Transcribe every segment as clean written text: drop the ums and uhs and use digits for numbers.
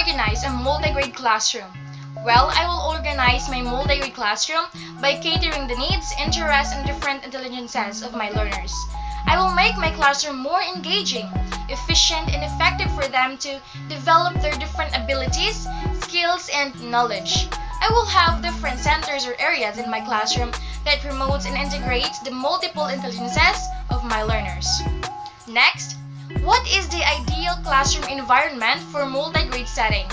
organize a multi-grade classroom? Well, I will organize my multi-grade classroom by catering the needs, interests, and different intelligences of my learners. I will make my classroom more engaging, efficient, and effective for them to develop their different abilities, skills, and knowledge. I will have different centers or areas in my classroom that promotes and integrates the multiple intelligences of my learners. Next, what is the ideal classroom environment for multi-grade setting?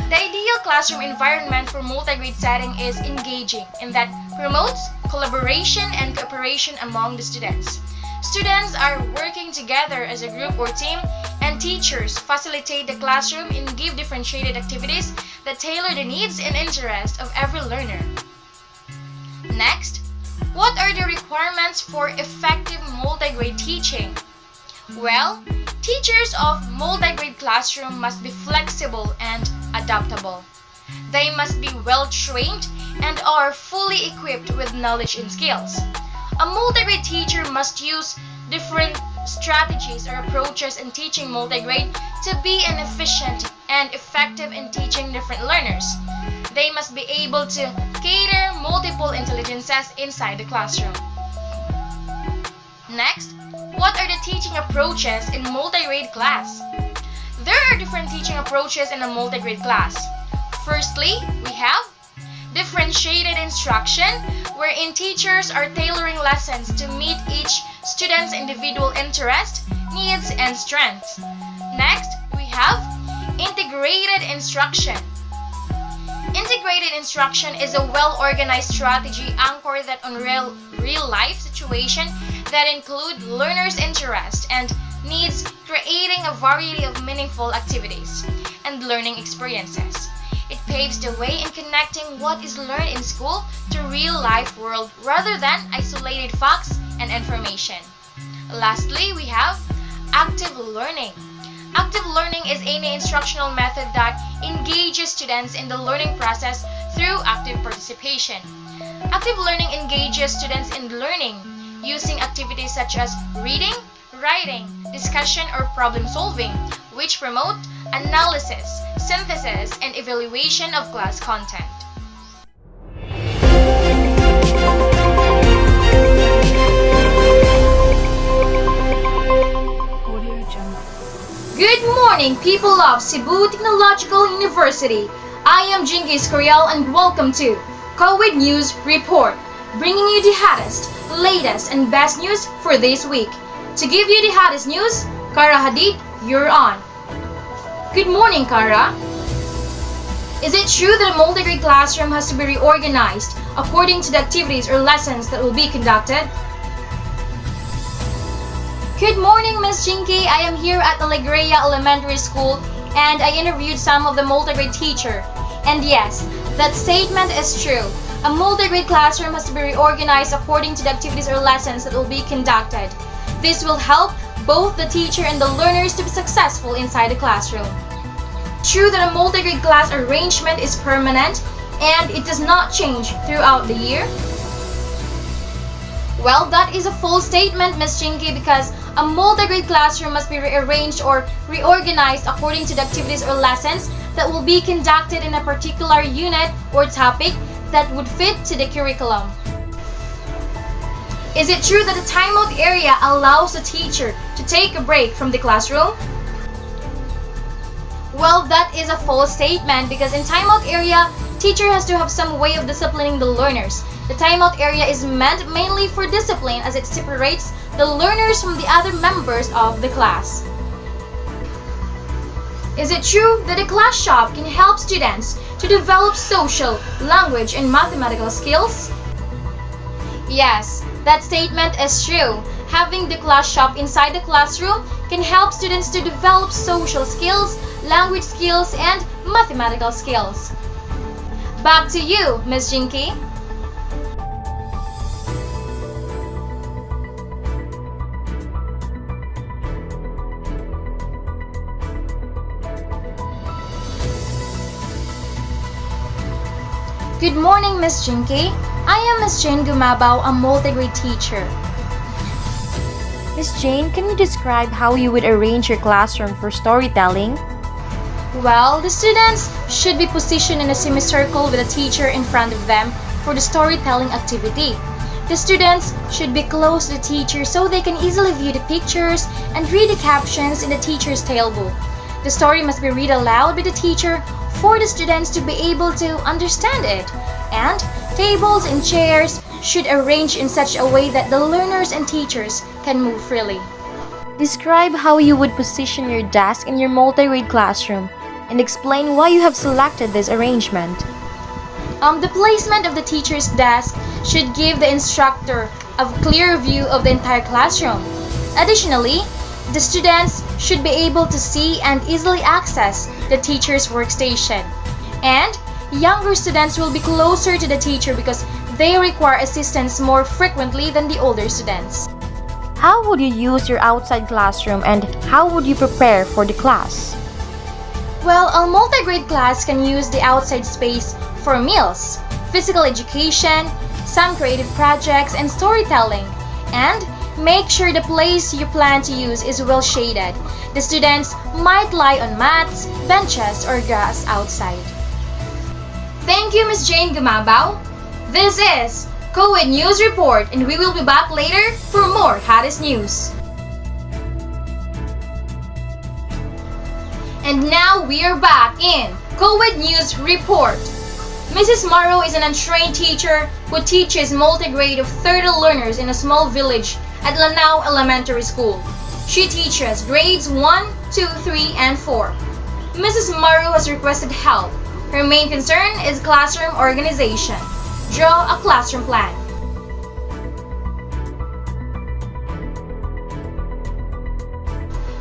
The ideal classroom environment for multi-grade setting is engaging in that promotes collaboration and cooperation among the students. Students are working together as a group or team, and teachers facilitate the classroom and give differentiated activities that tailor the needs and interests of every learner. Next, what are the requirements for effective multi-grade teaching? Well, teachers of multi-grade classroom must be flexible and adaptable. They must be well-trained and are fully equipped with knowledge and skills. A multi-grade teacher must use different strategies or approaches in teaching multi-grade to be an efficient and effective in teaching different learners. They must be able to cater multiple intelligences inside the classroom. Next, what are the teaching approaches in multi-grade class? There are different teaching approaches in a multi-grade class. Firstly, we have differentiated instruction, wherein teachers are tailoring lessons to meet each student's individual interest, needs, and strengths. Next, we have integrated instruction. Integrated instruction is a well-organized strategy anchored on real-life situation that include learners' interests and needs, creating a variety of meaningful activities and learning experiences. It paves the way in connecting what is learned in school to real-life world rather than isolated facts and information. Lastly, we have active learning. Active learning is any instructional method that engages students in the learning process through active participation. Active learning engages students in learning using activities such as reading, writing, discussion, or problem solving, which promote analysis, synthesis, and evaluation of class content. Good morning, people of Cebu Technological University. I am Jingis Coriel and welcome to COVID News Report, bringing you the hottest, latest, and best news for this week. To give you the hottest news, Kara Hadid, you're on. Good morning, Kara. Is it true that a multi-grade classroom has to be reorganized according to the activities or lessons that will be conducted? Good morning, Miss Jinky. I am here at Alegria Elementary School and I interviewed some of the multi-grade teacher. And yes, that statement is true. A multi-grade classroom has to be reorganized according to the activities or lessons that will be conducted. This will help both the teacher and the learners to be successful inside the classroom. True that a multi-grade class arrangement is permanent and it does not change throughout the year? Well, that is a false statement, Ms. Jinky, because a multi-grade classroom must be rearranged or reorganized according to the activities or lessons that will be conducted in a particular unit or topic that would fit to the curriculum. Is it true that the timeout area allows the teacher to take a break from the classroom? Well, that is a false statement because in timeout area, teacher has to have some way of disciplining the learners. The timeout area is meant mainly for discipline as it separates the learners from the other members of the class. Is it true that a class shop can help students to develop social, language, and mathematical skills? Yes, that statement is true. Having the class shop inside the classroom can help students to develop social skills, language skills, and mathematical skills. Back to you, Ms. Jinky. Good morning, Ms. Jinky. I am Ms. Jane Gumabaw, a multi-grade teacher. Miss Jane, can you describe how you would arrange your classroom for storytelling? Well, the students should be positioned in a semicircle with a teacher in front of them for the storytelling activity. The students should be close to the teacher so they can easily view the pictures and read the captions in the teacher's tailbook. The story must be read aloud by the teacher for the students to be able to understand it. And tables and chairs should arrange in such a way that the learners and teachers can move freely. Describe how you would position your desk in your multi-grade classroom and explain why you have selected this arrangement. The placement of the teacher's desk should give the instructor a clear view of the entire classroom. Additionally, the students should be able to see and easily access the teacher's workstation. And younger students will be closer to the teacher because they require assistance more frequently than the older students. How would you use your outside classroom and how would you prepare for the class? Well, a multi-grade class can use the outside space for meals, physical education, some creative projects, and storytelling. And make sure the place you plan to use is well shaded. The students might lie on mats, benches, or grass outside. Thank you, Ms. Jane Gumabao. This is COVID News Report, and we will be back later for more hottest news. And now we are back in COVID News Report. Mrs. Morrow is an untrained teacher who teaches multi-grade of 30 learners in a small village at Lanao Elementary School. She teaches grades 1, 2, 3, and 4. Mrs. Morrow has requested help. Her main concern is classroom organization. Draw a classroom plan.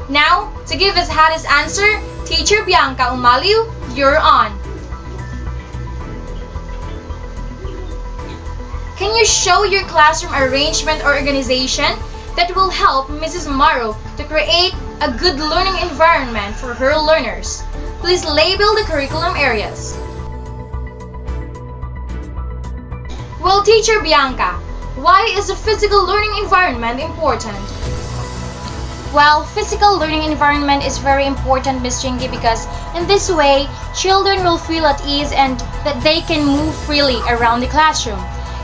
Now, to give us hottest answer, Teacher Bianca Umaliu, you're on. Can you show your classroom arrangement or organization that will help Mrs. Morrow to create a good learning environment for her learners? Please label the curriculum areas. Well, Teacher Bianca, why is the physical learning environment important? Well, physical learning environment is very important, Ms. Jinky, because in this way, children will feel at ease and that they can move freely around the classroom.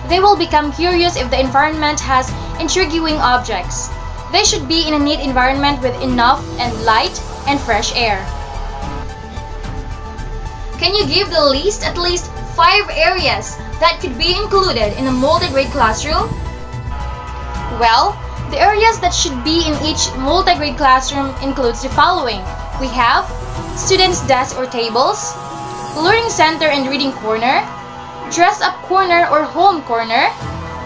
They will become curious if the environment has intriguing objects. They should be in a neat environment with enough and light and fresh air. Can you give the list at least 5 areas that could be included in a multi-grade classroom? Well, the areas that should be in each multi-grade classroom includes the following. We have students' desks or tables, learning center and reading corner, dress-up corner or home corner,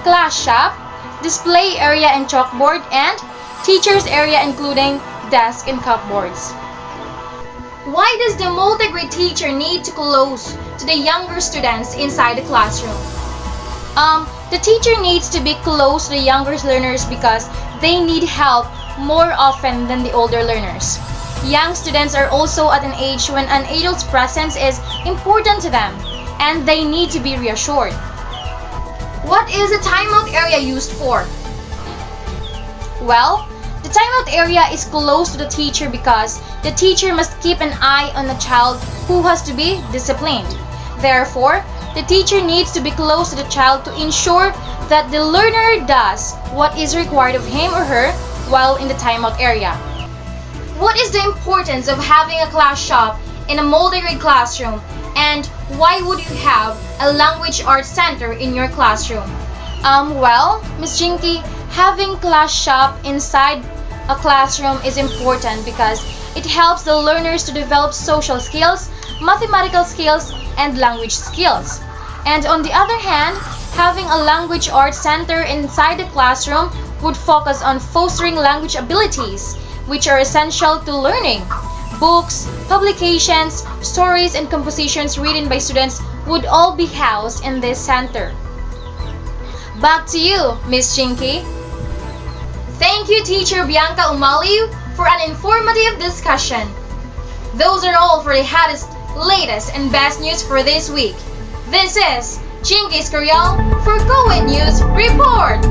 class shop, display area and chalkboard, and teacher's area including desk and cupboards. Why does the multi-grade teacher need to close to the younger students inside the classroom? The teacher needs to be close to the younger learners because they need help more often than the older learners. Young students are also at an age when an adult's presence is important to them and they need to be reassured. What is the timeout area used for? Well, the timeout area is close to the teacher because the teacher must keep an eye on the child who has to be disciplined. Therefore, the teacher needs to be close to the child to ensure that the learner does what is required of him or her while in the timeout area. What is the importance of having a class shop in a multi-grade classroom, and why would you have a language arts center in your classroom? Well, Ms. Jinky, having class shop inside a classroom is important because it helps the learners to develop social skills, mathematical skills, and language skills. And on the other hand, having a language arts center inside the classroom would focus on fostering language abilities, which are essential to learning. Books, publications, stories, and compositions written by students would all be housed in this center. Back to you, Ms. Jinky. Thank you, Teacher Bianca Umaliu, for an informative discussion. Those are all for the hottest, latest, and best news for this week. This is Jinky Escorial for COVID News Report.